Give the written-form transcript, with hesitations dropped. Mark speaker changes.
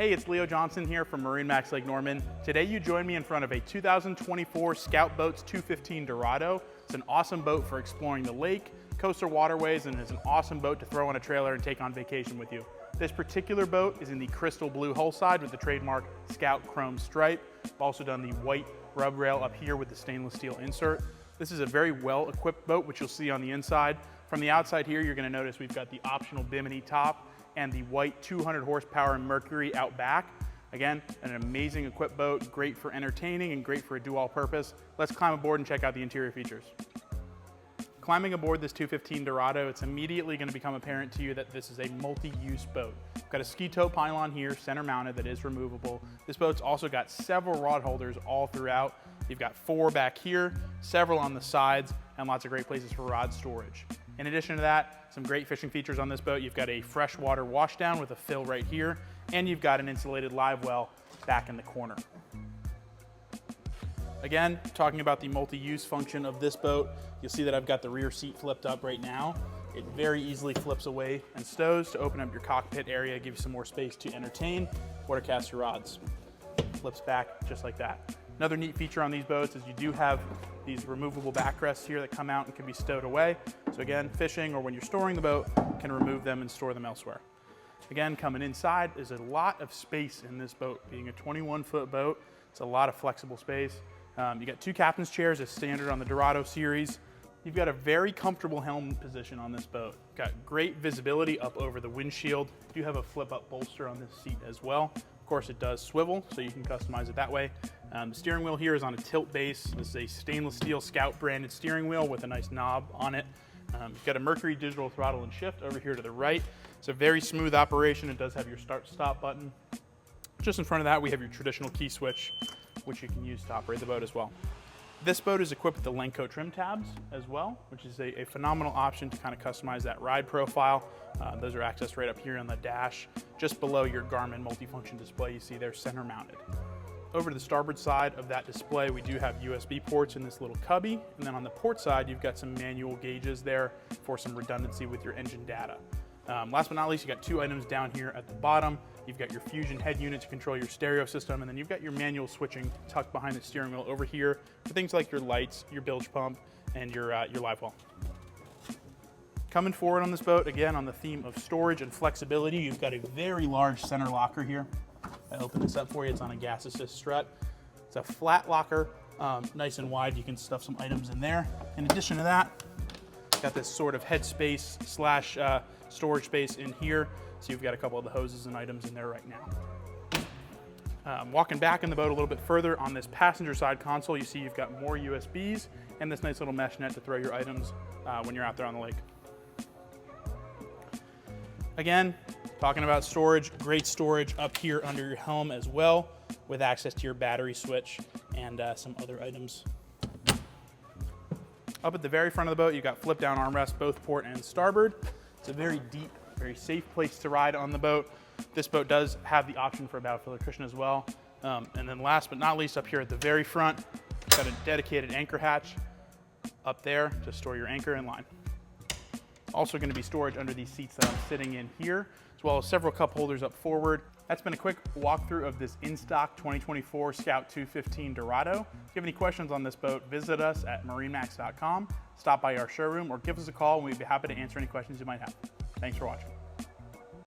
Speaker 1: Hey, it's Leo Johnson here from MarineMax Lake Norman. Today you join me in front of a 2024 Scout Boats 215 Dorado. It's an awesome boat for exploring the lake, coastal waterways, and is an awesome boat to throw on a trailer and take on vacation with you. This particular boat is in the crystal blue hull side with the trademark Scout chrome stripe. I've also done the white rub rail up here with the stainless steel insert. This is a very well-equipped boat, which you'll see on the inside. From the outside here, you're gonna notice we've got the optional bimini top and the white 200 horsepower Mercury out back. Again, an amazing equipped boat, great for entertaining and great for a do-all purpose. Let's climb aboard and check out the interior features. Climbing aboard this 215 Dorado, it's immediately going to become apparent to you that this is a multi-use boat. We've got a ski tow pylon here, center mounted, that is removable. This boat's also got several rod holders all throughout. You've got 4 back here, several on the sides, and lots of great places for rod storage. In addition to that, some great fishing features on this boat. You've got a freshwater washdown with a fill right here, and you've got an insulated live well back in the corner. Again, talking about the multi-use function of this boat, you'll see that I've got the rear seat flipped up right now. It very easily flips away and stows to open up your cockpit area, give you some more space to entertain or to cast your rods. Flips back just like that. Another neat feature on these boats is you do have these removable backrests here that come out and can be stowed away. So again, fishing or when you're storing the boat, you can remove them and store them elsewhere. Again, coming inside, there's a lot of space in this boat. Being a 21-foot boat, it's a lot of flexible space. You got 2 captain's chairs as standard on the Dorado series. You've got a very comfortable helm position on this boat. Got great visibility up over the windshield. You do have a flip-up bolster on this seat as well. Of course, it does swivel, so you can customize it that way. The steering wheel here is on a tilt base. This is a stainless steel Scout branded steering wheel with a nice knob on it. You've got a Mercury digital throttle and shift over here to the right. It's a very smooth operation. It does have your start-stop button. Just in front of that, we have your traditional key switch, which you can use to operate the boat as well. This boat is equipped with the Lenco trim tabs as well, which is a phenomenal option to kind of customize that ride profile. Those are accessed right up here on the dash, just below your Garmin multifunction display you see there, center mounted. Over to the starboard side of that display, we do have USB ports in this little cubby, and then on the port side, you've got some manual gauges there for some redundancy with your engine data. Last but not least, you got 2 items down here at the bottom. You've got your Fusion head unit to control your stereo system, and then you've got your manual switching tucked behind the steering wheel over here for things like your lights, your bilge pump, and your live well. Coming forward on this boat, again, on the theme of storage and flexibility, you've got a very large center locker here. I open this up for you, it's on a gas assist strut. It's a flat locker, nice and wide. You can stuff some items in there. In addition to that, got this sort of head space slash storage space in here. So you've got a couple of the hoses and items in there right now. Walking back in the boat a little bit further on this passenger side console, you see you've got more USBs and this nice little mesh net to throw your items when you're out there on the lake. Again, talking about storage, great storage up here under your helm as well, with access to your battery switch and some other items. Up at the very front of the boat, you've got flip down armrests, both port and starboard. It's a very deep, very safe place to ride on the boat. This boat does have the option for a battlefield cushion as well. And then last but not least, up here at the very front, got a dedicated anchor hatch up there to store your anchor in line. Also going to be storage under these seats that I'm sitting in here, as well as several cup holders up forward. That's been a quick walkthrough of this in-stock 2024 Scout 215 Dorado. If you have any questions on this boat, visit us at marinemax.com, stop by our showroom, or give us a call and we'd be happy to answer any questions you might have. Thanks for watching.